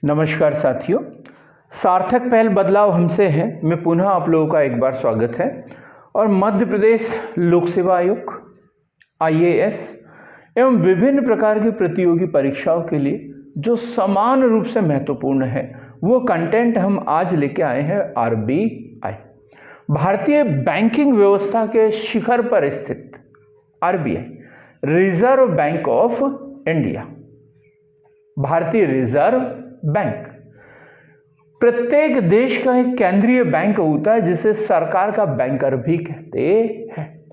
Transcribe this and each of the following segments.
नमस्कार साथियों, सार्थक पहल बदलाव हमसे है मैं पुनः आप लोगों का एक बार स्वागत है। और मध्य प्रदेश लोक सेवा आयोग, IAS एवं विभिन्न प्रकार की प्रतियोगी परीक्षाओं के लिए जो समान रूप से महत्वपूर्ण है वो कंटेंट हम आज लेके आए हैं। RBI, भारतीय बैंकिंग व्यवस्था के शिखर पर स्थित RBI, reserve bank of India, भारतीय रिजर्व बैंक प्रत्येक देश का एक केंद्रीय बैंक होता है जिसे सरकार का बैंकर भी कहते हैं।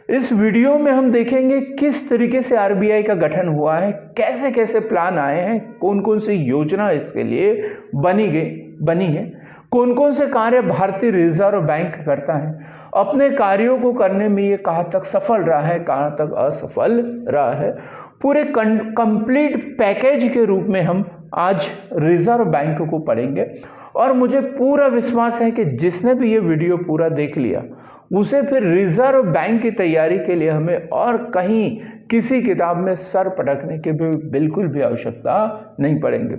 इस वीडियो में हम देखेंगे किस तरीके से RBI का गठन हुआ है, कैसे कैसे प्लान आए हैं, कौन कौन सी योजना इसके लिए बनी है, कौन कौन से कार्य भारतीय रिजर्व बैंक करता है, अपने कार्यों को करने में ये कहाँ तक सफल रहा है, कहाँ तक असफल रहा है। पूरे कंप्लीट पैकेज के रूप में हम आज रिजर्व बैंक को पढ़ेंगे। और मुझे पूरा विश्वास है कि जिसने भी ये वीडियो पूरा देख लिया उसे फिर रिजर्व बैंक की तैयारी के लिए हमें और कहीं किसी किताब में सर पटकने की भी बिल्कुल भी आवश्यकता नहीं पड़ेंगे।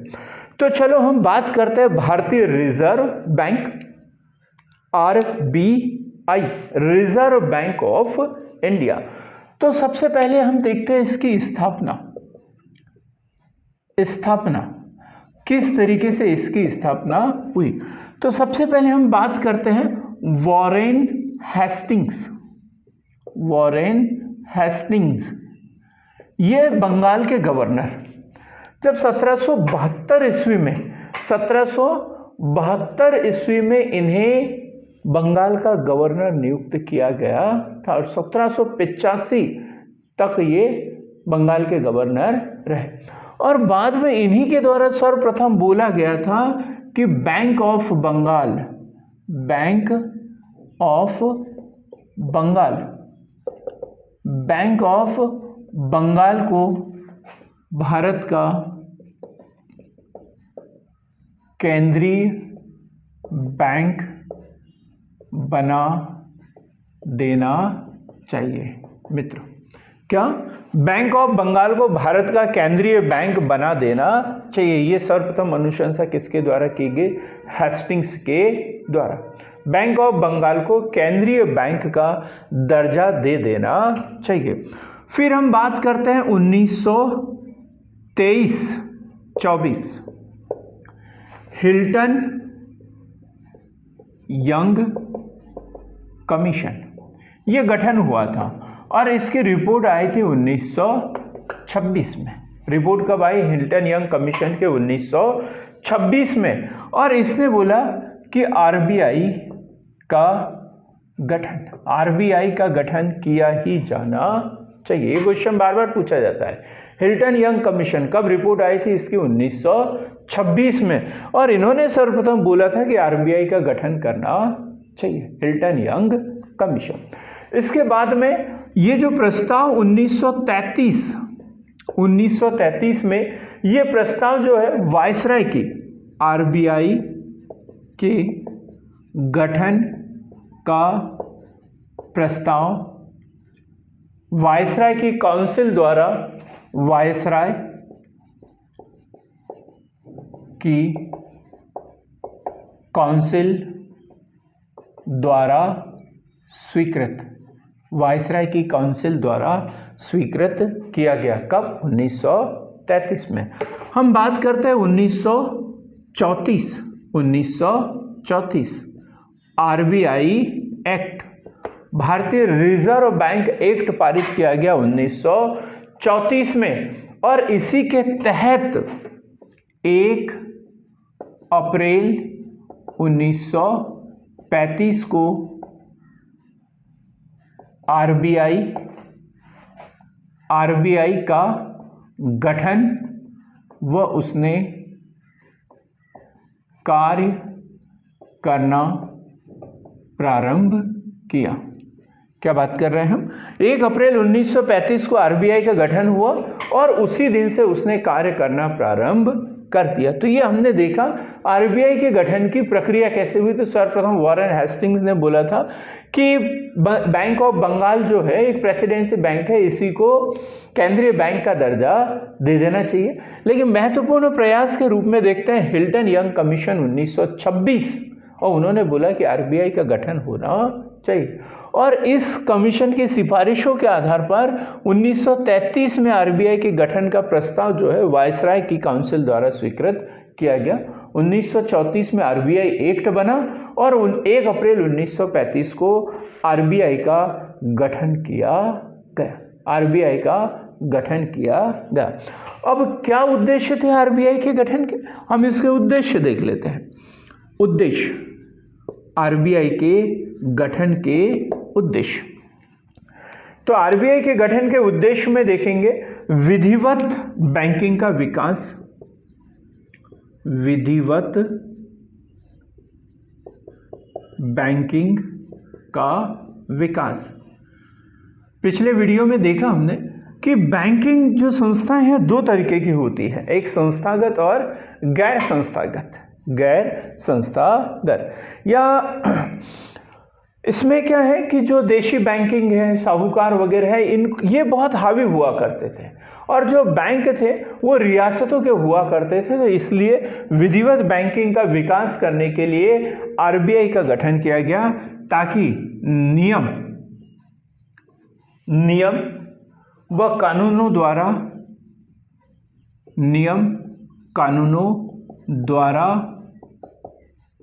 तो चलो हम बात करते हैं भारतीय reserve bank RBI, reserve bank of India. तो सबसे पहले हम देखते हैं इसकी स्थापना किस तरीके से इसकी स्थापना हुई। तो सबसे पहले हम बात करते हैं वॉरेन हेस्टिंग्स, ये बंगाल के गवर्नर। जब 1772 ईस्वी में इन्हें बंगाल का गवर्नर नियुक्त किया गया था और 1785 तक ये बंगाल के गवर्नर रहे। और बाद में इन्हीं के द्वारा सर्वप्रथम बोला गया था कि बैंक ऑफ बंगाल को भारत का केंद्रीय बैंक बना देना चाहिए। मित्रों, क्या बैंक ऑफ बंगाल को भारत का केंद्रीय बैंक बना देना चाहिए? ये सर्वप्रथम अनुशंसा किसके द्वारा की गई? हेस्टिंग्स के द्वारा। बैंक ऑफ बंगाल को केंद्रीय बैंक का दर्जा दे देना चाहिए। फिर हम बात करते हैं 1923-24 हिल्टन यंग कमीशन, ये गठन हुआ था और इसकी रिपोर्ट आई थी 1926 में। रिपोर्ट कब आई? हिल्टन यंग कमीशन के 1926 में। और इसने बोला कि RBI का गठन किया ही जाना चाहिए। ये क्वेश्चन बार बार पूछा जाता है। हिल्टन यंग कमीशन कब रिपोर्ट आई थी? इसकी 1926 में। और इन्होंने सर्वप्रथम बोला था कि RBI का गठन करना चाहिए, हिल्टन यंग कमीशन। इसके बाद में ये जो प्रस्ताव 1933 में ये प्रस्ताव जो है वायसराय की RBI के गठन का प्रस्ताव वायसराय की काउंसिल द्वारा वायसराय की काउंसिल द्वारा स्वीकृत किया गया। कब? 1933 में। हम बात करते हैं 1934 RBI एक्ट, भारतीय रिजर्व बैंक एक्ट पारित किया गया 1934 में। और इसी के तहत 1 अप्रैल 1935 को RBI का गठन व उसने कार्य करना प्रारंभ किया। क्या बात कर रहे हैं हम? 1 अप्रैल 1935 को RBI का गठन हुआ और उसी दिन से उसने कार्य करना प्रारंभ कर दिया। तो ये हमने देखा आरबीआई के गठन की प्रक्रिया कैसे हुई। तो सर्वप्रथम वॉरेन हेस्टिंग्स ने बोला था कि बैंक ऑफ बंगाल जो है एक प्रेसिडेंसी बैंक है, इसी को केंद्रीय बैंक का दर्जा दे देना चाहिए। लेकिन महत्वपूर्ण प्रयास के रूप में देखते हैं हिल्टन यंग कमीशन 1926, और उन्होंने बोला कि आरबीआई का गठन होना चाहिए। और इस कमीशन की सिफारिशों के आधार पर 1933 में आरबीआई के गठन का प्रस्ताव जो है वायसराय की काउंसिल द्वारा स्वीकृत किया गया। 1934 में आरबीआई एक्ट बना और 1 अप्रैल 1935 को आरबीआई का गठन किया गया। आरबीआई का गठन किया गया। अब क्या उद्देश्य थे आरबीआई के गठन के, हम इसके उद्देश्य देख लेते हैं। उद्देश्य, आरबीआई के गठन के उद्देश्य। तो आरबीआई के गठन के उद्देश्य में देखेंगे विधिवत बैंकिंग का विकास, विधिवत बैंकिंग का विकास। पिछले वीडियो में देखा हमने कि बैंकिंग जो संस्थाएं हैं दो तरीके की होती है, एक संस्थागत और गैर संस्थागत। गैर संस्थागत या इसमें क्या है कि जो देशी बैंकिंग है, साहूकार वगैरह है, ये बहुत हावी हुआ करते थे, और जो बैंक थे वो रियासतों के हुआ करते थे। तो इसलिए विधिवत बैंकिंग का विकास करने के लिए आरबीआई का गठन किया गया, ताकि नियम व कानूनों द्वारा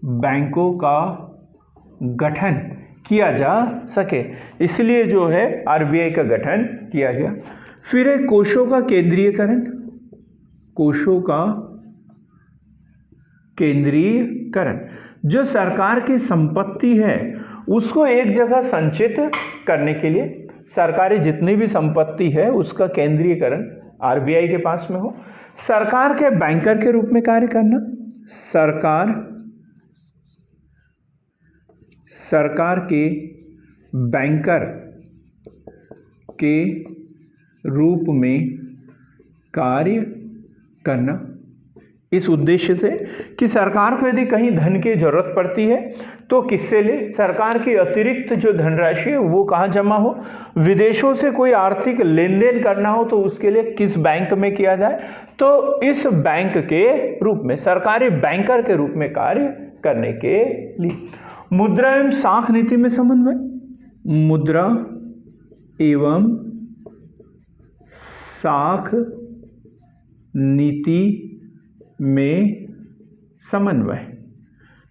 बैंकों का गठन किया जा सके, इसलिए जो है आरबीआई का गठन किया गया। फिर है कोषों का केंद्रीयकरण। कोषों का केंद्रीयकरण, जो सरकार की संपत्ति है उसको एक जगह संचित करने के लिए सरकारी जितनी भी संपत्ति है उसका केंद्रीयकरण आरबीआई के पास में हो। सरकार के बैंकर के रूप में कार्य करना, सरकार के बैंकर के रूप में कार्य करना, इस उद्देश्य से कि सरकार को यदि कहीं धन की जरूरत पड़ती है तो किससे ले, सरकार की अतिरिक्त जो धनराशि है वो कहाँ जमा हो, विदेशों से कोई आर्थिक लेन देन करना हो तो उसके लिए किस बैंक में किया जाए, तो इस बैंक के रूप में, सरकारी बैंकर के रूप में कार्य करने के लिए। मुद्रा एवं साख नीति में समन्वय, मुद्रा एवं साख नीति में समन्वय।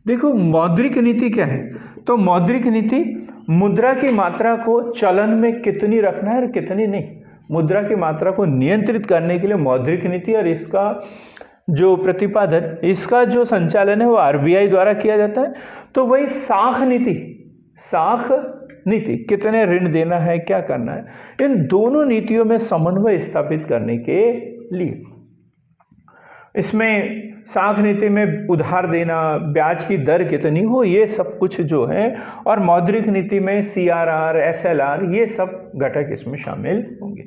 देखो मौद्रिक नीति क्या है, तो मौद्रिक नीति मुद्रा की मात्रा को चलन में कितनी रखना है और कितनी नहीं, मुद्रा की मात्रा को नियंत्रित करने के लिए मौद्रिक नीति, और इसका जो प्रतिपादन, इसका जो संचालन है वो आरबीआई द्वारा किया जाता है। तो वही साख नीति कितने ऋण देना है, क्या करना है, इन दोनों नीतियों में समन्वय स्थापित करने के लिए। इसमें साख नीति में उधार देना, ब्याज की दर कितनी हो, ये सब कुछ जो है, और मौद्रिक नीति में सीआरआर, एसएलआर, ये सब घटक इसमें शामिल होंगे।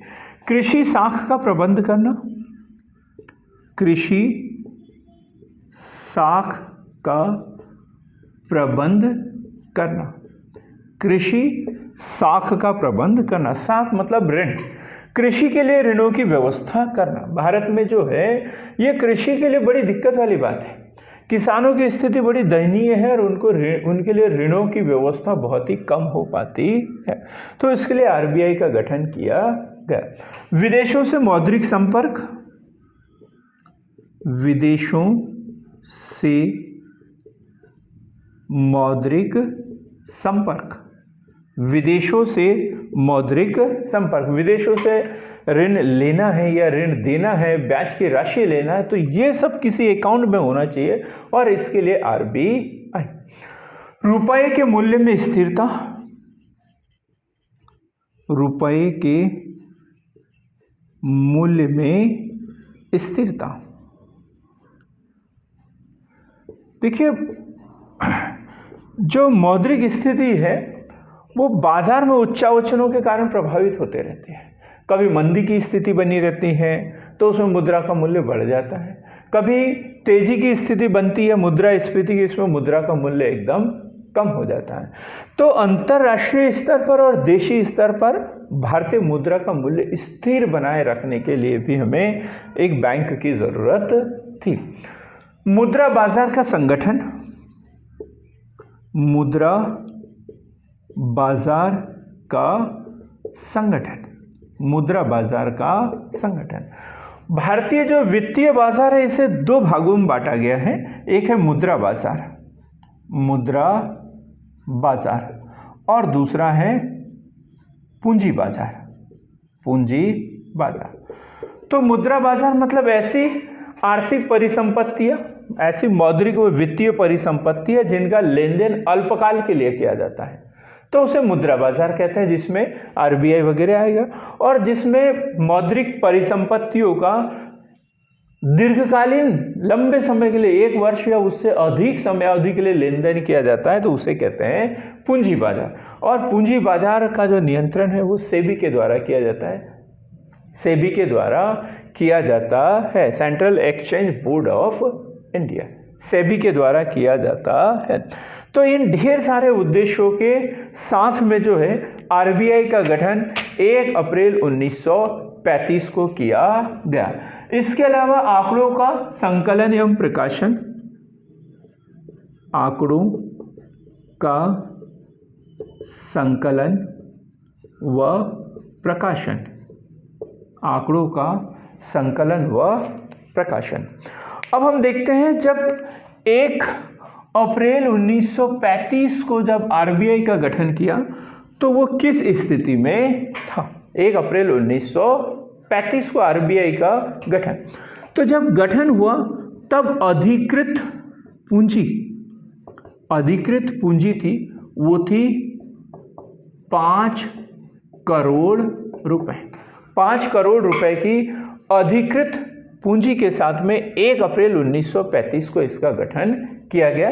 कृषि साख का प्रबंध करना, कृषि साख का प्रबंध करना, कृषि साख का प्रबंध करना, साख मतलब ऋण, कृषि के लिए ऋणों की व्यवस्था करना। भारत में जो है ये कृषि के लिए बड़ी दिक्कत वाली बात है, किसानों की स्थिति बड़ी दयनीय है और उनके लिए ऋणों की व्यवस्था बहुत ही कम हो पाती है। तो इसके लिए आरबीआई का गठन किया गया। विदेशों से मौद्रिक संपर्क, विदेशों से मौद्रिक संपर्क, विदेशों से मौद्रिक संपर्क, विदेशों से ऋण लेना है या ऋण देना है, ब्याज की राशि लेना है, तो ये सब किसी अकाउंट में होना चाहिए, और इसके लिए आरबीआई। रुपए के मूल्य में स्थिरता, रुपए के मूल्य में स्थिरता। देखिए जो मौद्रिक स्थिति है वो बाजार में उच्चावचनों के कारण प्रभावित होते रहते हैं। कभी मंदी की स्थिति बनी रहती है तो उसमें मुद्रा का मूल्य बढ़ जाता है, कभी तेजी की स्थिति बनती है मुद्रास्फीति की, इसमें मुद्रा का मूल्य एकदम कम हो जाता है। तो अंतरराष्ट्रीय स्तर पर और देशी स्तर पर भारतीय मुद्रा का मूल्य स्थिर बनाए रखने के लिए भी हमें एक बैंक की जरूरत थी। मुद्रा बाजार का संगठन, मुद्रा बाजार का संगठन, मुद्रा बाजार का संगठन। भारतीय जो वित्तीय बाजार है इसे दो भागों में बांटा गया है। एक है मुद्रा बाजार, मुद्रा बाजार, और दूसरा है पूंजी बाजार, पूंजी बाजार। तो मुद्रा बाजार मतलब ऐसी आर्थिक परिसंपत्तियां, ऐसी मौद्रिक व वित्तीय परिसंपत्तियां जिनका लेन देन अल्पकाल के लिए किया जाता है, तो उसे मुद्रा बाजार कहते हैं, जिसमें आरबीआई वगैरह आएगा, और जिसमें मौद्रिक परिसंपत्तियों का दीर्घकालीन लंबे समय के लिए 1 वर्ष या उससे अधिक समय अवधि के लिए लेन देन किया जाता है, तो उसे कहते हैं पूंजी बाजार। और पूंजी बाजार का जो नियंत्रण है वो सेबी के द्वारा किया जाता है, सेबी के द्वारा किया जाता है, central exchange board of India, SEBI के द्वारा किया जाता है। तो इन ढेर सारे उद्देश्यों के साथ में जो है आरबीआई का गठन 1 अप्रैल 1935 को किया गया। इसके अलावा आंकड़ों का संकलन एवं प्रकाशन, आंकड़ों का संकलन व प्रकाशन, आंकड़ों का संकलन व प्रकाशन। अब हम देखते हैं जब 1 अप्रैल 1935 को जब आरबीआई का गठन किया तो वो किस स्थिति में था। 1 अप्रैल 1935 को आरबीआई का गठन, तो जब गठन हुआ तब अधिकृत पूंजी थी, वो थी 5 करोड़ रुपए। 5 करोड़ रुपए की अधिकृत पूंजी के साथ में 1 अप्रैल 1935 को इसका गठन किया गया।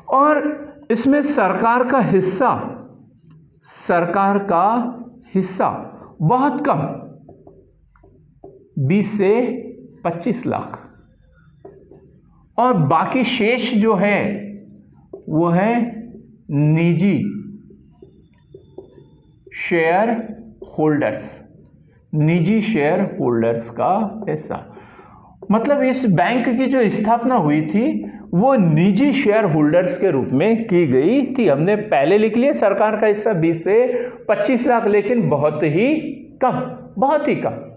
और इसमें सरकार का हिस्सा बहुत कम, 20 से 25 लाख, और बाकी शेष जो है वो है निजी शेयर होल्डर्स का हिस्सा। मतलब इस बैंक की जो स्थापना हुई थी वो निजी शेयर होल्डर्स के रूप में की गई थी। हमने पहले लिख लिया सरकार का हिस्सा 20 से 25 लाख, लेकिन बहुत ही कम।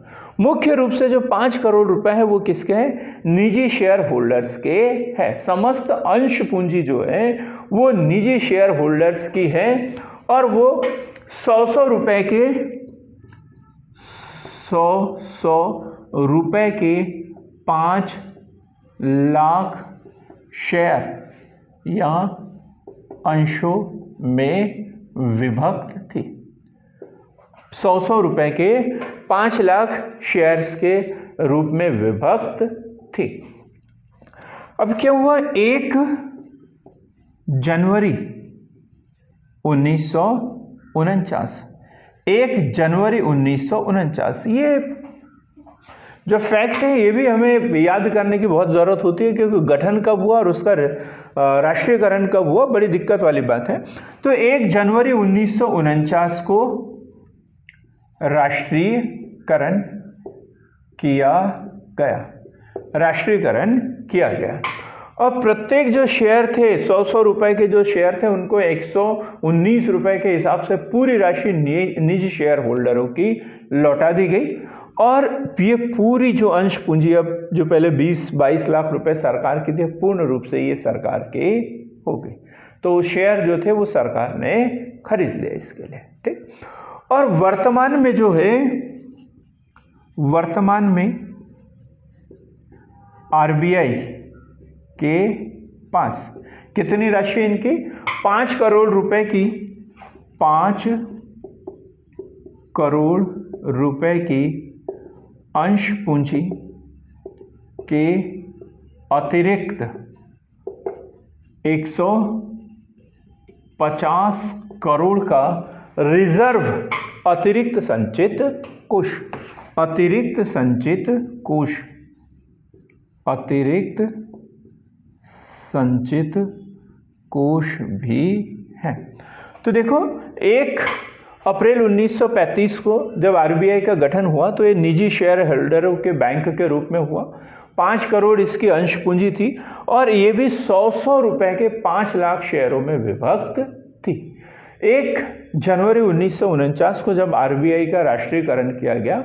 मुख्य रूप से जो 5 करोड़ रुपए है वो किसके हैं, निजी शेयर होल्डर्स के है। समस्त अंश पूंजी जो है वो निजी शेयर होल्डर्स की है, और वो 100 रुपए के 100 रुपए के 5 लाख शेयर या अंशों में विभक्त थी। 100 रुपए के 5 लाख शेयर्स के रूप में विभक्त थी। अब क्या हुआ, 1 जनवरी 1949, ये जो फैक्ट है ये भी हमें याद करने की बहुत ज़रूरत होती है, क्योंकि गठन कब हुआ और उसका राष्ट्रीयकरण कब हुआ, बड़ी दिक्कत वाली बात है। तो 1 जनवरी 1949 को राष्ट्रीयकरण किया गया। और प्रत्येक जो शेयर थे, 100 रुपए के जो शेयर थे, उनको 119 रुपए के हिसाब से पूरी राशि निजी शेयर होल्डरों की लौटा दी गई। और ये पूरी जो अंश पूंजी अब जो पहले 20-22 लाख रुपए सरकार की थी, पूर्ण रूप से ये सरकार के हो गई। तो शेयर जो थे वो सरकार ने खरीद लिया इसके लिए, ठीक। और वर्तमान में जो है, वर्तमान में आरबीआई के पास कितनी राशि है इनकी, 5 करोड़ रुपए की, 5 करोड़ रुपए की अंश पूंजी के अतिरिक्त 150 करोड़ का रिजर्व अतिरिक्त संचित कोष अतिरिक्त संचित कोष भी है। तो देखो 1 अप्रैल 1935 को जब आरबीआई का गठन हुआ तो ये निजी शेयर होल्डरों के बैंक के रूप में हुआ। 5 करोड़ इसकी अंश पूंजी थी और ये भी 100 रुपए के 5 लाख शेयरों में विभक्त थी। 1 जनवरी 1949 को जब आरबीआई का राष्ट्रीयकरण किया गया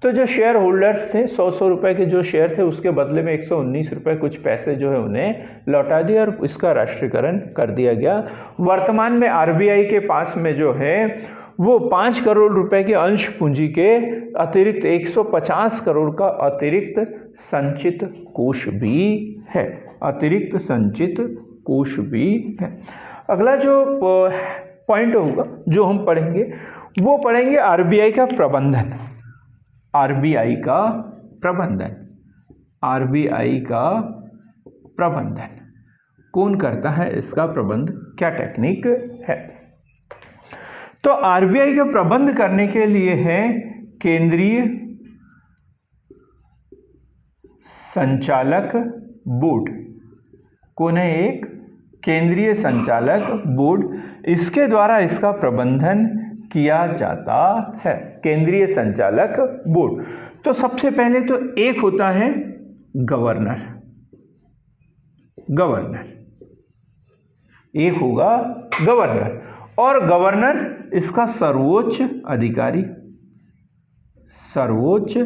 तो जो शेयर होल्डर्स थे 100 रुपए के जो शेयर थे उसके बदले में 119 रुपए कुछ पैसे जो है उन्हें लौटा दिए और इसका राष्ट्रीयकरण कर दिया गया। वर्तमान में आरबीआई के पास में जो है वो 5 करोड़ रुपए के अंश पूंजी के अतिरिक्त 150 करोड़ का अतिरिक्त संचित कोष भी है। अतिरिक्त संचित कोष भी है। अगला जो पॉइंट होगा जो हम पढ़ेंगे वो पढ़ेंगे आरबीआई का प्रबंधन। आरबीआई का प्रबंधन। आरबीआई का प्रबंधन कौन करता है, इसका प्रबंध क्या टेक्निक है। तो आरबीआई का प्रबंध करने के लिए है केंद्रीय संचालक बोर्ड। कौन है, एक केंद्रीय संचालक बोर्ड, इसके द्वारा इसका प्रबंधन किया जाता है। केंद्रीय संचालक बोर्ड। तो सबसे पहले तो एक होता है गवर्नर। गवर्नर एक होगा गवर्नर, और गवर्नर इसका सर्वोच्च अधिकारी। सर्वोच्च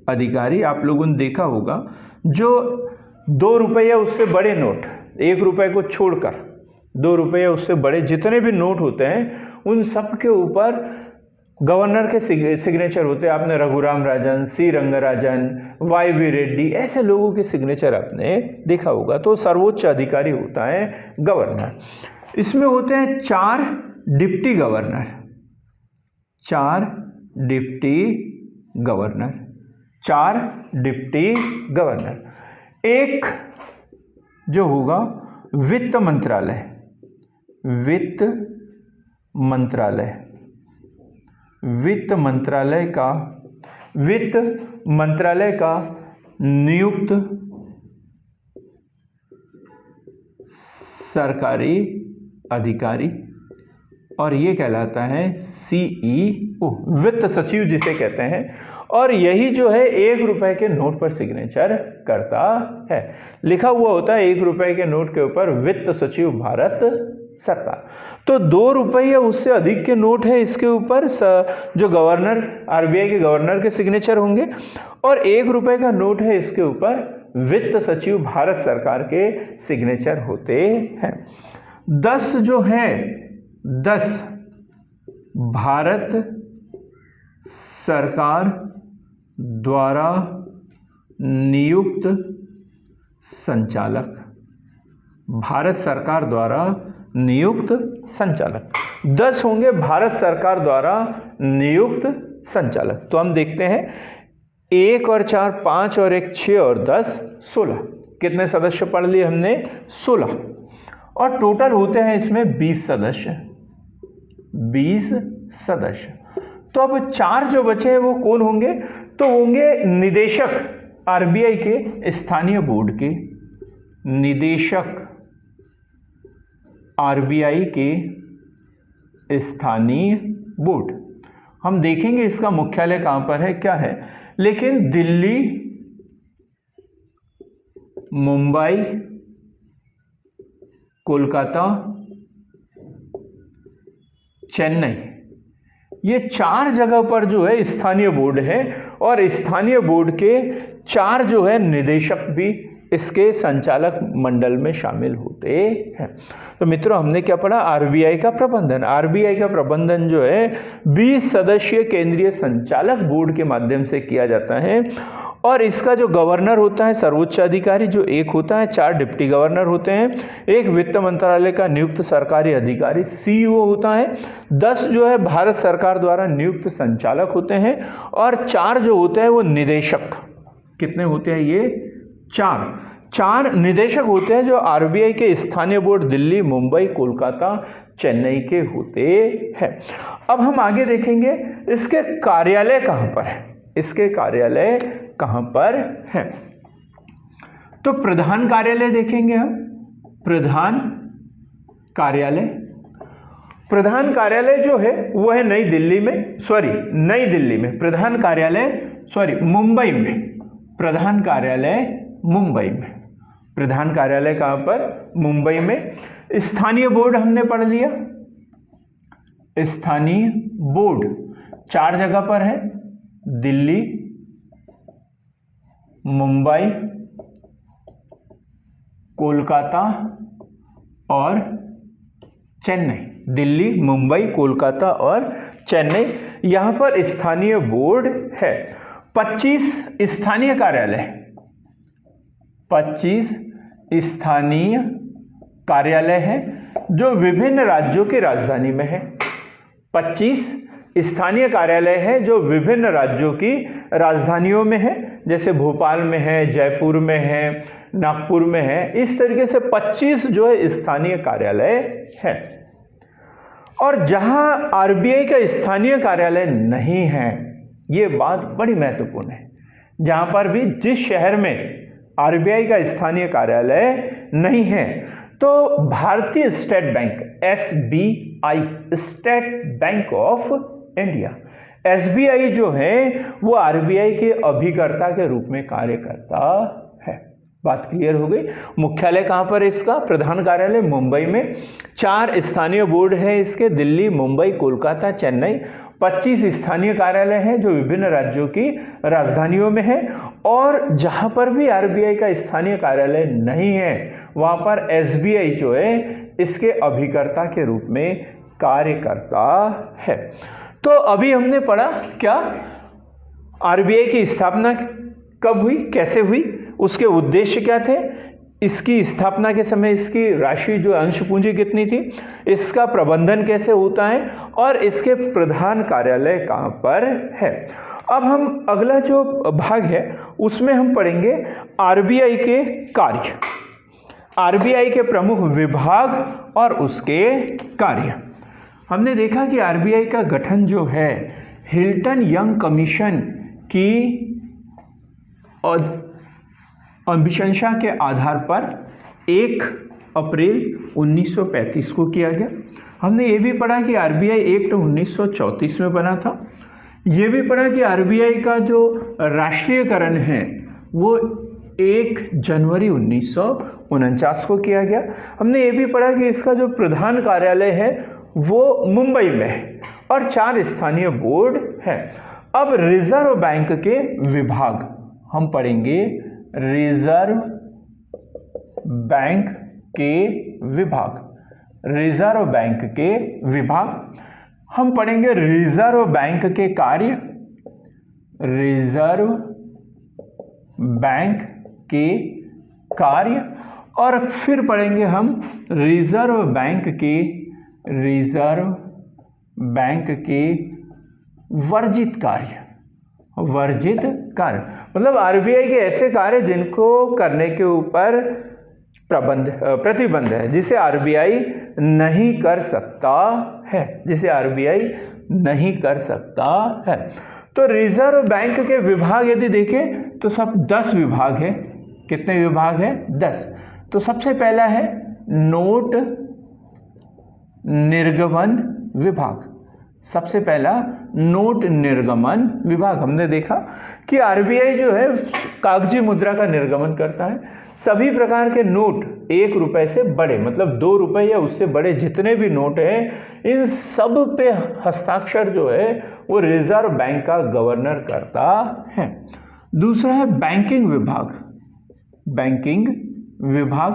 अधिकारी आप लोगों ने देखा होगा जो 2 रुपये उससे बड़े नोट, 1 रुपये को छोड़कर 2 रुपये उससे बड़े जितने भी नोट होते हैं उन सब के ऊपर गवर्नर के सिग्नेचर होते हैं। आपने रघुराम राजन, सी रंगराजन, वाई.वी. रेड्डी ऐसे लोगों के सिग्नेचर आपने देखा होगा। तो सर्वोच्च अधिकारी होता है गवर्नर। इसमें होते हैं 4 deputy governor. 4 deputy governor. 4 deputy governor. एक जो होगा वित्त मंत्रालय। वित्त मंत्रालय। वित्त मंत्रालय का नियुक्त सरकारी अधिकारी, और ये कहलाता है सीईओ, वित्त सचिव जिसे कहते हैं। और यही जो है 1 रुपए के नोट पर सिग्नेचर करता है। लिखा हुआ होता है 1 रुपए के नोट के ऊपर वित्त सचिव भारत सरकार। तो 2 रुपये या उससे अधिक के नोट है इसके ऊपर जो गवर्नर, आरबीआई के गवर्नर के सिग्नेचर होंगे, और 1 रुपये का नोट है इसके ऊपर वित्त सचिव भारत सरकार के सिग्नेचर होते हैं। 10 जो है 10 भारत सरकार द्वारा नियुक्त संचालक। भारत सरकार द्वारा नियुक्त संचालक 10 होंगे भारत सरकार द्वारा नियुक्त संचालक। तो हम देखते हैं 1 और 4 5 और 1 6 और 10 16। कितने सदस्य पढ़ लिए हमने? 16। और टोटल होते हैं इसमें 20 सदस्य। 20 सदस्य। तो अब 4 जो बचे हैं वो कौन होंगे? तो होंगे निदेशक आरबीआई के स्थानीय बोर्ड के। निदेशक आरबीआई के स्थानीय बोर्ड। हम देखेंगे इसका मुख्यालय कहां पर है, क्या है, लेकिन दिल्ली, मुंबई, कोलकाता, चेन्नई, ये 4 जगह पर जो है स्थानीय बोर्ड है, और स्थानीय बोर्ड के 4 जो है निदेशक भी इसके संचालक मंडल में शामिल होते हैं। तो मित्रों हमने क्या पढ़ा? आरबीआई का प्रबंधन। आरबीआई का प्रबंधन जो है 20 सदस्यीय केंद्रीय संचालक बोर्ड के माध्यम से किया जाता है, और इसका जो गवर्नर होता है सर्वोच्च अधिकारी जो एक होता है, 4 डिप्टी गवर्नर होते हैं, एक वित्त मंत्रालय का नियुक्त सरकारी अधिकारी सीईओ होता है, 10 जो है भारत सरकार द्वारा नियुक्त संचालक होते हैं, और 4 जो होते हैं वो निदेशक। कितने होते हैं ये? 4 निदेशक होते हैं जो आरबीआई के स्थानीय बोर्ड दिल्ली, मुंबई, कोलकाता, चेन्नई के होते हैं। अब हम आगे देखेंगे इसके कार्यालय कहां पर है। इसके कार्यालय कहां पर है? तो प्रधान कार्यालय देखेंगे हम, प्रधान कार्यालय जो है वो है नई दिल्ली में, प्रधान कार्यालय मुंबई में, प्रधान कार्यालय कहां पर? मुंबई में। स्थानीय बोर्ड हमने पढ़ लिया, स्थानीय बोर्ड 4 जगह पर है, दिल्ली, मुंबई, कोलकाता और चेन्नई। दिल्ली, मुंबई, कोलकाता और चेन्नई, यहां पर स्थानीय बोर्ड है। 25 स्थानीय कार्यालय, 25 स्थानीय कार्यालय है जो विभिन्न राज्यों की राजधानी में है। 25 स्थानीय कार्यालय है जो विभिन्न राज्यों की राजधानियों में है, जैसे भोपाल में है, जयपुर में है, नागपुर में है। इस तरीके से 25 जो है स्थानीय कार्यालय है। और जहां आरबीआई का स्थानीय कार्यालय नहीं है, ये बात बड़ी महत्वपूर्ण है, जहां पर भी जिस शहर में आरबीआई का स्थानीय कार्यालय नहीं है, तो भारतीय state bank, SBI, state bank of India, SBI जो है वो आरबीआई के अभिकर्ता के रूप में कार्य करता है। बात क्लियर हो गई। मुख्यालय कहां पर है इसका? प्रधान कार्यालय मुंबई में। 4 स्थानीय बोर्ड है इसके, दिल्ली, मुंबई, कोलकाता, चेन्नई। 25 स्थानीय कार्यालय हैं जो विभिन्न राज्यों की राजधानियों में है। और जहां पर भी आरबीआई का स्थानीय कार्यालय नहीं है, वहां पर एसबीआई जो है इसके अभिकर्ता के रूप में कार्य करता है। तो अभी हमने पढ़ा क्या, आरबीआई की स्थापना कब हुई, कैसे हुई, उसके उद्देश्य क्या थे, इसकी स्थापना के समय इसकी राशि जो अंश पूंजी कितनी थी, इसका प्रबंधन कैसे होता है और इसके प्रधान कार्यालय कहां पर है। अब हम अगला जो भाग है उसमें हम पढ़ेंगे आरबीआई के कार्य, आरबीआई के प्रमुख विभाग और उसके कार्य। हमने देखा कि आरबीआई का गठन जो है हिल्टन यंग कमीशन की अनुशंसा के आधार पर 1 अप्रैल 1935 को किया गया। हमने ये भी पढ़ा कि आरबीआई एक्ट 1934 में बना था। ये भी पढ़ा कि आरबीआई का जो राष्ट्रीयकरण है वो 1 जनवरी 1949 को किया गया। हमने ये भी पढ़ा कि इसका जो प्रधान कार्यालय है वो मुंबई में है और 4 स्थानीय बोर्ड है। अब रिजर्व बैंक के विभाग हम पढ़ेंगे, रिजर्व बैंक के विभाग, रिजर्व बैंक के विभाग। हम पढ़ेंगे रिजर्व बैंक के कार्य, रिजर्व बैंक के कार्य, और फिर पढ़ेंगे हम रिजर्व बैंक के वर्जित कार्य, वर्जित कार्य मतलब आरबीआई के ऐसे कार्य जिनको करने के ऊपर प्रतिबंध है, जिसे आरबीआई नहीं कर सकता है, जिसे आरबीआई नहीं कर सकता है। तो रिजर्व बैंक के विभाग यदि देखें तो सब 10 विभाग है। कितने विभाग है? 10। तो सबसे पहला है नोट निर्गमन विभाग। सबसे पहला नोट निर्गमन विभाग। हमने देखा कि आरबीआई जो है कागजी मुद्रा का निर्गमन करता है। सभी प्रकार के नोट 1 रुपए से बड़े, मतलब 2 रुपए या उससे बड़े जितने भी नोट हैं, इन सब पे हस्ताक्षर जो है वो रिजर्व बैंक का गवर्नर करता है। दूसरा है बैंकिंग विभाग, बैंकिंग विभाग।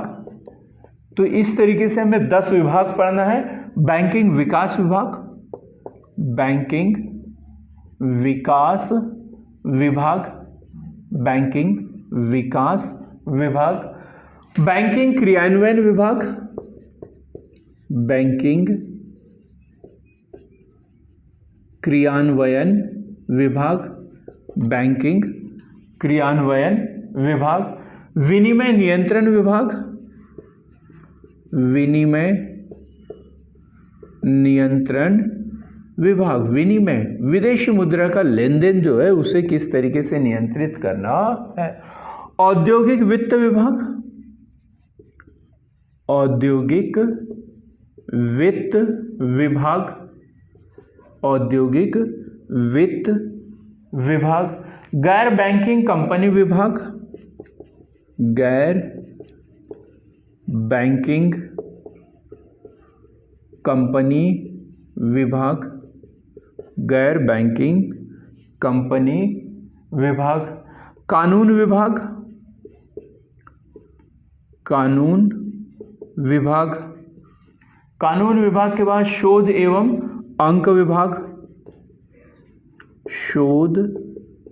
तो इस तरीके से हमें 10 विभाग पढ़ना है। बैंकिंग विकास विभाग, बैंकिंग विकास विभाग, बैंकिंग विकास विभाग, बैंकिंग क्रियान्वयन विभाग, बैंकिंग क्रियान्वयन विभाग, बैंकिंग क्रियान्वयन विभाग, विनिमय नियंत्रण विभाग, विनिमय नियंत्रण विभाग, विनिमय विदेशी मुद्रा का लेन देन जो है उसे किस तरीके से नियंत्रित करना है। औद्योगिक वित्त विभाग, औद्योगिक वित्त विभाग, औद्योगिक वित्त विभाग। गैर बैंकिंग कंपनी विभाग, गैर बैंकिंग कंपनी विभाग, गैर बैंकिंग कंपनी विभाग। कानून विभाग, कानून विभाग। कानून विभाग के बाद शोध एवं अंक विभाग, शोध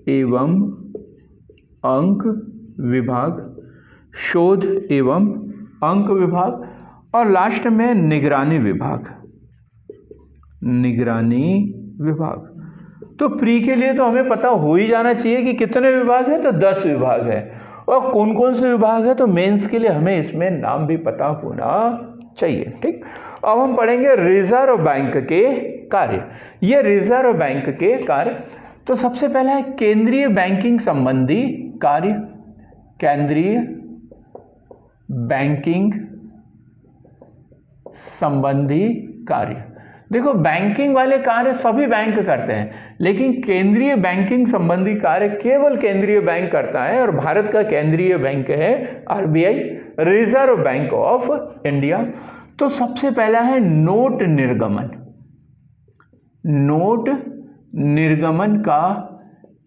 एवं अंक विभाग, शोध एवं अंक विभाग। और लास्ट में निगरानी विभाग, निगरानी विभाग। तो प्री के लिए तो हमें पता हो ही जाना चाहिए कि कितने विभाग है, तो 10 विभाग है। और कौन कौन से विभाग है, तो मेंस के लिए हमें इसमें नाम भी पता होना चाहिए। ठीक, अब हम पढ़ेंगे रिजर्व बैंक के कार्य। ये रिजर्व बैंक के कार्य, तो सबसे पहला है केंद्रीय बैंकिंग संबंधी कार्य, केंद्रीय बैंकिंग संबंधी कार्य। देखो, बैंकिंग वाले कार्य सभी बैंक करते हैं, लेकिन केंद्रीय बैंकिंग संबंधी कार्य केवल केंद्रीय बैंक करता है, और भारत का केंद्रीय बैंक है RBI, reserve bank of India. तो सबसे पहला है नोट निर्गमन। नोट निर्गमन का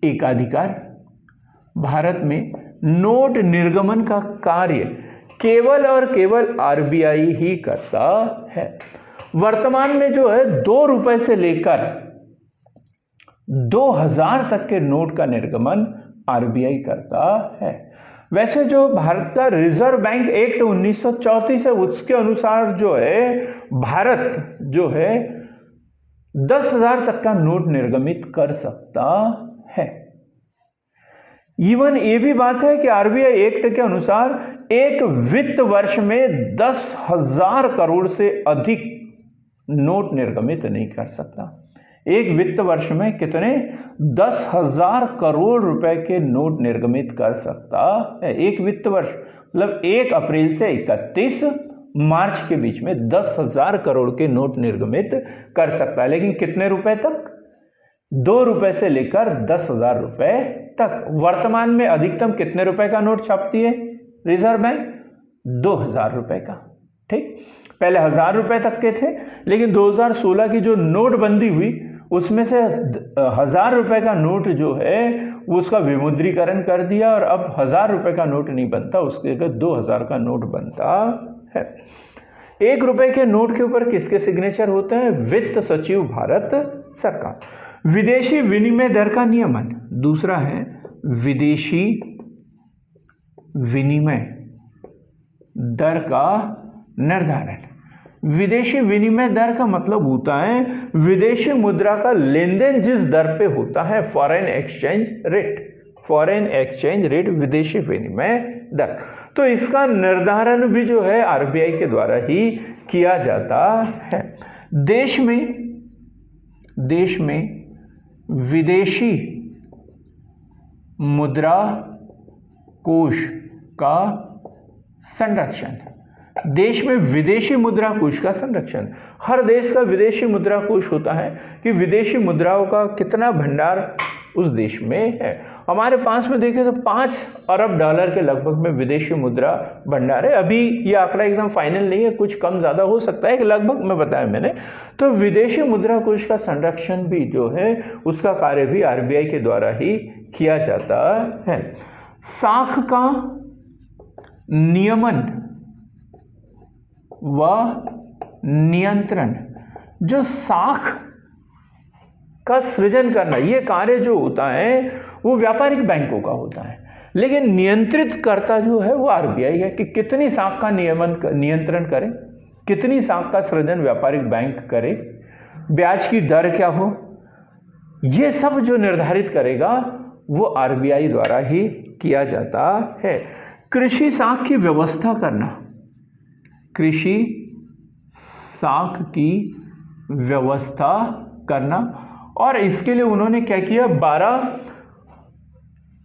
एकाधिकार। भारत में नोट निर्गमन का कार्य केवल और केवल आरबीआई ही करता है। वर्तमान में जो है 2 रुपए से लेकर 2000 तक के नोट का निर्गमन आरबीआई करता है। वैसे जो भारत का रिजर्व बैंक एक्ट 1934 है, उसके अनुसार जो है भारत जो है 10,000 तक का नोट निर्गमित कर सकता है। इवन ये भी बात है कि आरबीआई एक्ट के अनुसार एक वित्त वर्ष में 10,000 करोड़ से अधिक नोट निर्गमित नहीं कर सकता। एक वित्त वर्ष में कितने 10,000 करोड़ रुपए के नोट निर्गमित कर सकता है। एक वित्त वर्ष मतलब 1 अप्रैल से 31 मार्च के बीच में 10,000 करोड़ के नोट निर्गमित कर सकता है। लेकिन कितने रुपए तक? 2 रुपए से लेकर 10,000 रुपए तक। वर्तमान में अधिकतम कितने रुपए का नोट छापती है रिजर्व बैंक? 2,000 रुपए का। ठीक, पहले 1,000 रुपए तक के थे, लेकिन 2016 की जो नोटबंदी हुई उसमें से 1,000 रुपए का नोट जो है उसका विमुद्रीकरण कर दिया, और अब 1,000 रुपए का नोट नहीं बनता, उसके जगह 2,000 का नोट बनता है। 1 रुपए के नोट के ऊपर किसके सिग्नेचर होते हैं? वित्त सचिव भारत सरकार। विदेशी विनिमय दर का नियमन। दूसरा है विदेशी विनिमय दर का निर्धारण। विदेशी विनिमय दर का मतलब होता है विदेशी मुद्रा का लेन देन जिस दर पे होता है, foreign exchange rate. Foreign exchange rate विदेशी विनिमय दर। तो इसका निर्धारण भी जो है आरबीआई के द्वारा ही किया जाता है। देश में विदेशी मुद्रा कोष का संरक्षण। देश में विदेशी मुद्रा कोष का संरक्षण। हर देश का विदेशी मुद्रा कोष होता है कि विदेशी मुद्राओं का कितना भंडार उस देश में है। हमारे पास में देखें तो 5 अरब डॉलर के लगभग में विदेशी मुद्रा भंडार है। अभी ये आंकड़ा एकदम फाइनल नहीं है, कुछ कम ज्यादा हो सकता है, कि लगभग में बताया मैंने। तो विदेशी मुद्रा कोष का संरक्षण भी जो है उसका कार्य भी आरबीआई के द्वारा ही किया जाता है। साख का नियमन व नियंत्रण। जो साख का सृजन करना, ये कार्य जो होता है वो व्यापारिक बैंकों का होता है, लेकिन नियंत्रित करता जो है वो आरबीआई है कि कितनी साख का नियंत्रण करे, कितनी साख का सृजन व्यापारिक बैंक करे, ब्याज की दर क्या हो, ये सब जो निर्धारित करेगा वो आरबीआई द्वारा ही किया जाता है। कृषि साख की व्यवस्था करना। कृषि साख की व्यवस्था करना, और इसके लिए उन्होंने क्या किया,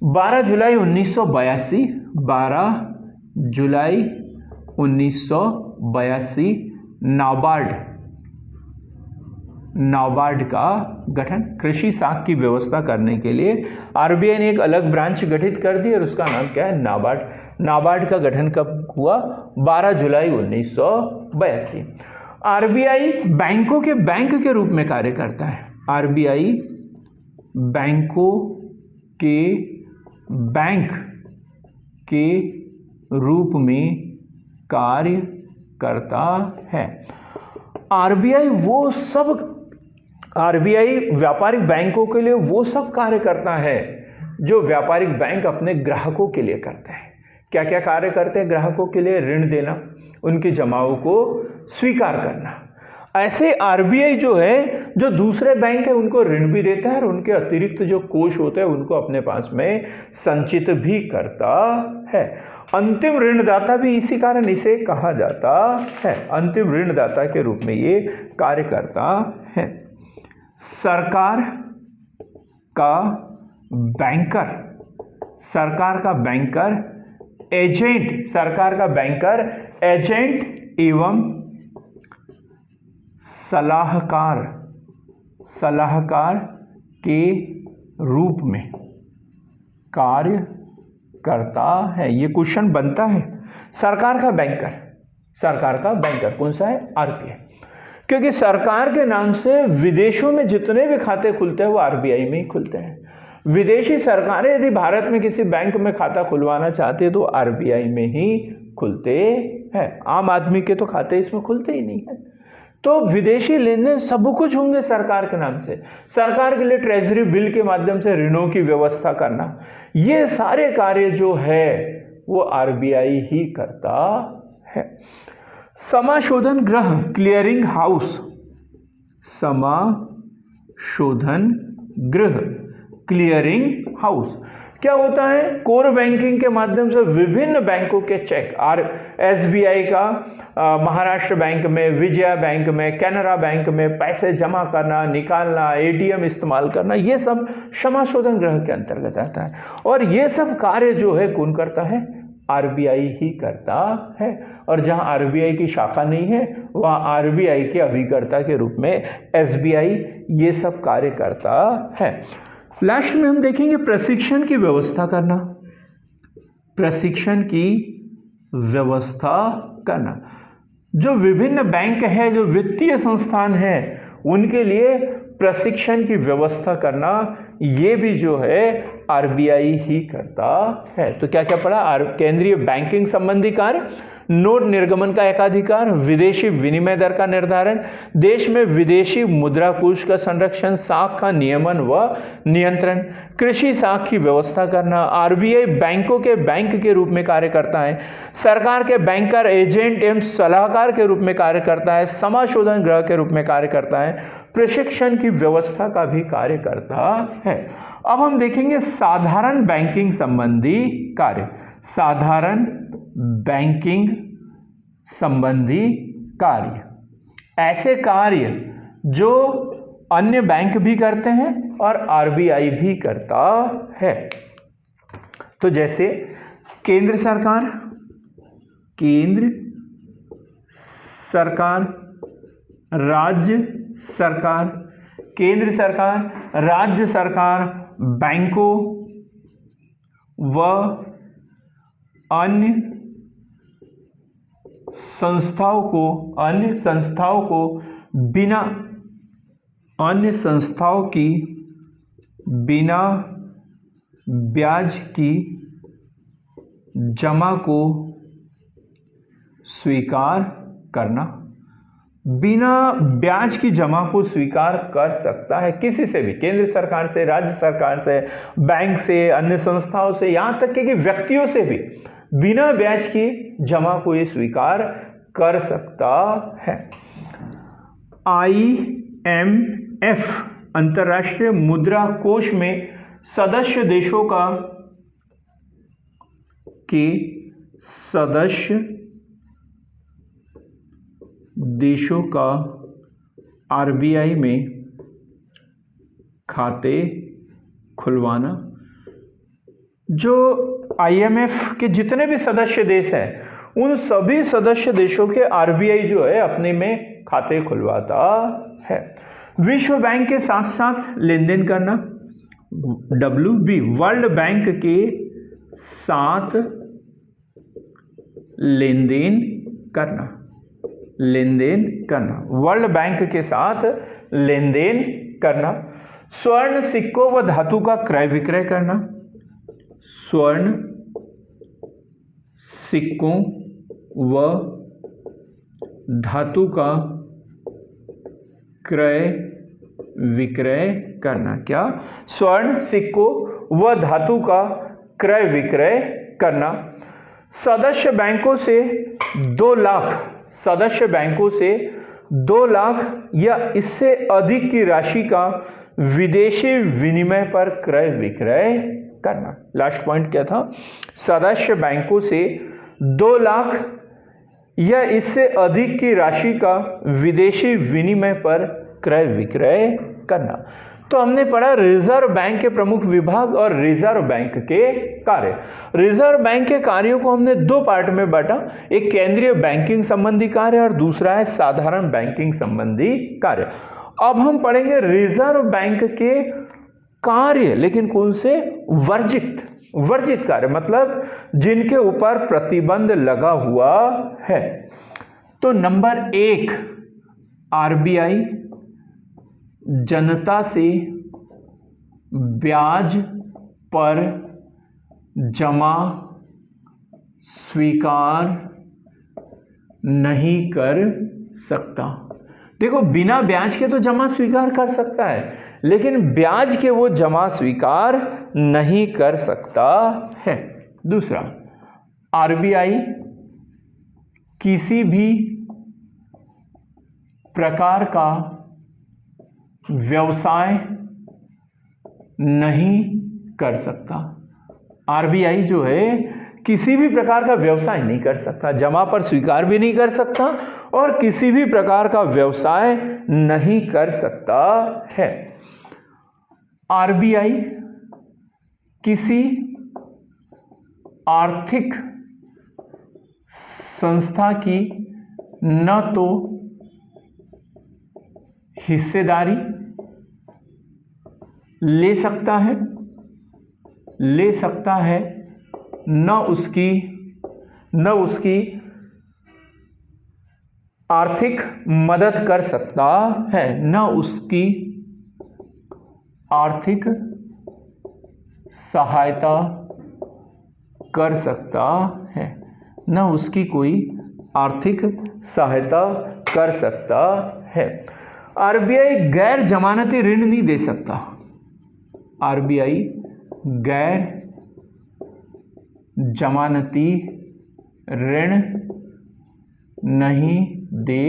12 जुलाई 1982 12 जुलाई 1982 नाबार्ड का गठन। कृषि साख की व्यवस्था करने के लिए आरबीआई ने एक अलग ब्रांच गठित कर दी और उसका नाम क्या है? नाबार्ड। नाबार्ड का गठन कब हुआ? 12 जुलाई 1982। आरबीआई बैंकों के बैंक के रूप में कार्य करता है। आरबीआई बैंकों के बैंक के रूप में कार्य करता है। आरबीआई व्यापारिक बैंकों के लिए वो सब कार्य करता है जो व्यापारिक बैंक अपने ग्राहकों के लिए करते हैं। क्या क्या कार्य करते हैं ग्राहकों के लिए? ऋण देना, उनकी जमाओं को स्वीकार करना। ऐसे आरबीआई जो है, जो दूसरे बैंक है उनको ऋण भी देता है और उनके अतिरिक्त जो कोष होते हैं उनको अपने पास में संचित भी करता है। अंतिम ऋणदाता भी इसी कारण इसे कहा जाता है। अंतिम ऋणदाता के रूप में ये कार्य करता है। सरकार का बैंकर एजेंट एवं सलाहकार के रूप में कार्य करता है। ये क्वेश्चन बनता है। सरकार का बैंकर कौन सा है? आरबीआई। क्योंकि सरकार के नाम से विदेशों में जितने भी खाते खुलते हैं वो आरबीआई में ही खुलते हैं। विदेशी सरकारें यदि भारत में किसी बैंक में खाता खुलवाना चाहते हैं तो आरबीआई में ही खुलते हैं। आम आदमी के तो खाते इसमें खुलते ही नहीं है। तो विदेशी लेन देन सब कुछ होंगे सरकार के नाम से। सरकार के लिए ट्रेजरी बिल के माध्यम से ऋणों की व्यवस्था करना, ये सारे कार्य जो है वो आरबीआई ही करता है। समाशोधन गृह क्लियरिंग हाउस, समाशोधन गृह क्लियरिंग हाउस क्या होता है? कोर बैंकिंग के माध्यम से विभिन्न बैंकों के चेक, एसबीआई का महाराष्ट्र बैंक में, विजया बैंक में, कैनरा बैंक में पैसे जमा करना, निकालना, एटीएम इस्तेमाल करना, ये सब समाशोधन गृह के अंतर्गत आता है। और ये सब कार्य जो है कौन करता है? आरबीआई ही करता है। और जहां आरबीआई की शाखा नहीं है वहां आरबीआई के अभिकर्ता के रूप में एसबीआई ये सब कार्य करता है। लास्ट में हम देखेंगे प्रशिक्षण की व्यवस्था करना। प्रशिक्षण की व्यवस्था करना, जो विभिन्न बैंक है, जो वित्तीय संस्थान है, उनके लिए प्रशिक्षण की व्यवस्था करना, ये भी जो है आरबीआई ही करता है। तो क्या क्या पढ़ा? केंद्रीय बैंकिंग संबंधी कार्य, नोट निर्गमन का एकाधिकार, विदेशी विनिमय दर का निर्धारण, देश में विदेशी मुद्रा कोष का संरक्षण, साख का नियमन व नियंत्रण, कृषि साख की व्यवस्था करना। आरबीआई बैंकों के बैंक के रूप में कार्य करता है। सरकार के बैंकर एजेंट एवं सलाहकार के रूप में कार्य करता है। समाशोधन गृह के रूप में कार्य करता है। प्रशिक्षण की व्यवस्था का भी कार्य करता है। अब हम देखेंगे साधारण बैंकिंग संबंधी कार्य। साधारण बैंकिंग संबंधी कार्य, ऐसे कार्य जो अन्य बैंक भी करते हैं और आरबीआई भी करता है। तो जैसे केंद्र सरकार, राज्य सरकार, केंद्र सरकार, राज्य सरकार बैंकों व अन्य संस्थाओं को बिना ब्याज की जमा को स्वीकार करना। बिना ब्याज की जमा को स्वीकार कर सकता है किसी से भी, केंद्र सरकार से, राज्य सरकार से, बैंक से, अन्य संस्थाओं से, यहां तक कि व्यक्तियों से भी बिना ब्याज की जमा को ये स्वीकार कर सकता है। IMF अंतर्राष्ट्रीय मुद्रा कोष में सदस्य देशों का आरबीआई में खाते खुलवाना। जो IMF के जितने भी सदस्य देश हैं उन सभी सदस्य देशों के RBI जो है अपने में खाते खुलवाता है। विश्व बैंक के साथ साथ लेन देन करना, WB वर्ल्ड बैंक के साथ लेन देन करना, लेन देन करना, वर्ल्ड बैंक के साथ लेन देन करना, स्वर्ण सिक्कों व धातु का क्रय विक्रय करना, स्वर्ण सिक्कों व धातु का क्रय विक्रय करना। क्या? स्वर्ण सिक्कों व धातु का क्रय विक्रय करना। सदस्य बैंकों से 2 लाख, सदस्य बैंकों से 2 लाख या इससे अधिक की राशि का विदेशी विनिमय पर क्रय विक्रय करना। लास्ट पॉइंट क्या था? सदस्य बैंकों से 2 लाख या इससे अधिक की राशि का विदेशी विनिमय पर क्रय विक्रय करना। तो हमने पढ़ा रिजर्व बैंक के प्रमुख विभाग और रिजर्व बैंक के कार्य। रिजर्व बैंक के कार्यों को हमने 2 पार्ट में बांटा, एक केंद्रीय बैंकिंग संबंधी कार्य और दूसरा है साधारण बैंकिंग संबंधी कार्य। अब हम पढ़ेंगे रिजर्व बैंक के कार्य, लेकिन कौन से? वर्जित कार्य, मतलब जिनके ऊपर प्रतिबंध लगा हुआ है। तो नंबर 1, RBI जनता से ब्याज पर जमा स्वीकार नहीं कर सकता। देखो, बिना ब्याज के तो जमा स्वीकार कर सकता है, लेकिन ब्याज के वो जमा स्वीकार नहीं कर सकता है। दूसरा, RBI किसी भी प्रकार का व्यवसाय नहीं कर सकता। RBI जो है किसी भी प्रकार का व्यवसाय नहीं कर सकता, जमा पर स्वीकार भी नहीं कर सकता और किसी भी प्रकार का व्यवसाय नहीं कर सकता है। RBI किसी आर्थिक संस्था की न तो हिस्सेदारी ले सकता है, न उसकी आर्थिक मदद कर सकता है, न उसकी आर्थिक सहायता कर सकता है, न उसकी कोई आर्थिक सहायता कर सकता है। RBI गैर जमानती ऋण नहीं दे सकता। RBI गैर जमानती ऋण नहीं दे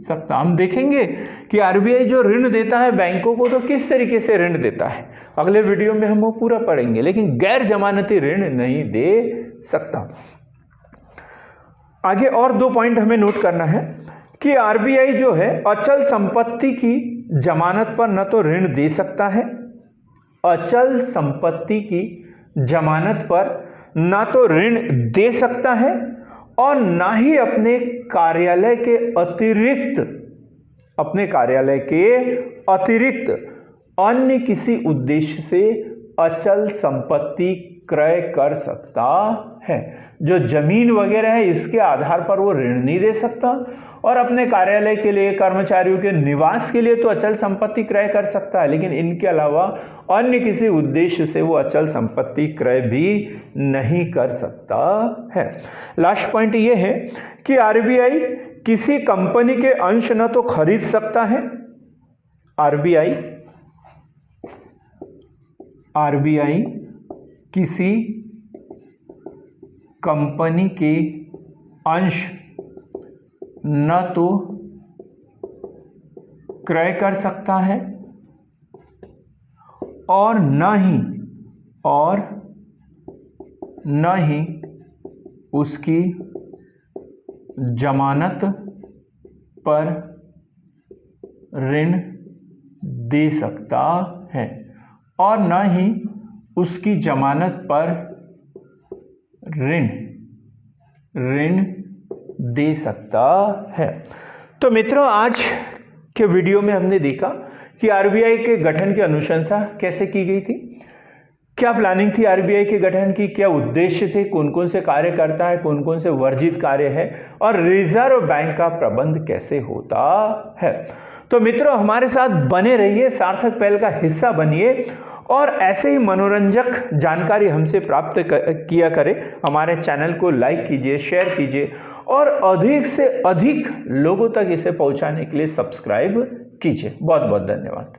सकता। हम देखेंगे कि RBI जो ऋण देता है बैंकों को तो किस तरीके से ऋण देता है, अगले वीडियो में हम वो पूरा पढ़ेंगे, लेकिन गैर जमानती ऋण नहीं दे सकता। आगे और 2 पॉइंट हमें नोट करना है कि RBI जो है अचल संपत्ति की जमानत पर न तो ऋण दे सकता है, अचल संपत्ति की जमानत पर ना तो ऋण दे सकता है और ना ही अपने कार्यालय के अतिरिक्त अन्य किसी उद्देश्य से अचल संपत्ति क्रय कर सकता है। जो जमीन वगैरह है इसके आधार पर वो ऋण नहीं दे सकता और अपने कार्यालय के लिए, कर्मचारियों के निवास के लिए तो अचल संपत्ति क्रय कर सकता है, लेकिन इनके अलावा अन्य किसी उद्देश्य से वो अचल संपत्ति क्रय भी नहीं कर सकता है। लास्ट पॉइंट ये है कि RBI किसी कंपनी के अंश न तो खरीद सकता है, RBI किसी कंपनी के अंश न तो क्रय कर सकता है और न ही उसकी जमानत पर ऋण दे सकता है और न ही उसकी जमानत पर ऋण दे सकता है। तो मित्रों, आज के वीडियो में हमने देखा कि आरबीआई के गठन की अनुशंसा कैसे की गई थी, क्या प्लानिंग थी आरबीआई के गठन की, क्या उद्देश्य थे, कौन कौन से कार्य करता है, कौन कौन से वर्जित कार्य है, और रिजर्व बैंक का प्रबंध कैसे होता है। तो मित्रों, हमारे साथ बने रहिए, सार्थक पहल का हिस्सा बनिए और ऐसे ही मनोरंजक जानकारी हमसे प्राप्त किया करें। हमारे चैनल को लाइक कीजिए, शेयर कीजिए और अधिक से अधिक लोगों तक इसे पहुंचाने के लिए सब्सक्राइब कीजिए। बहुत बहुत धन्यवाद।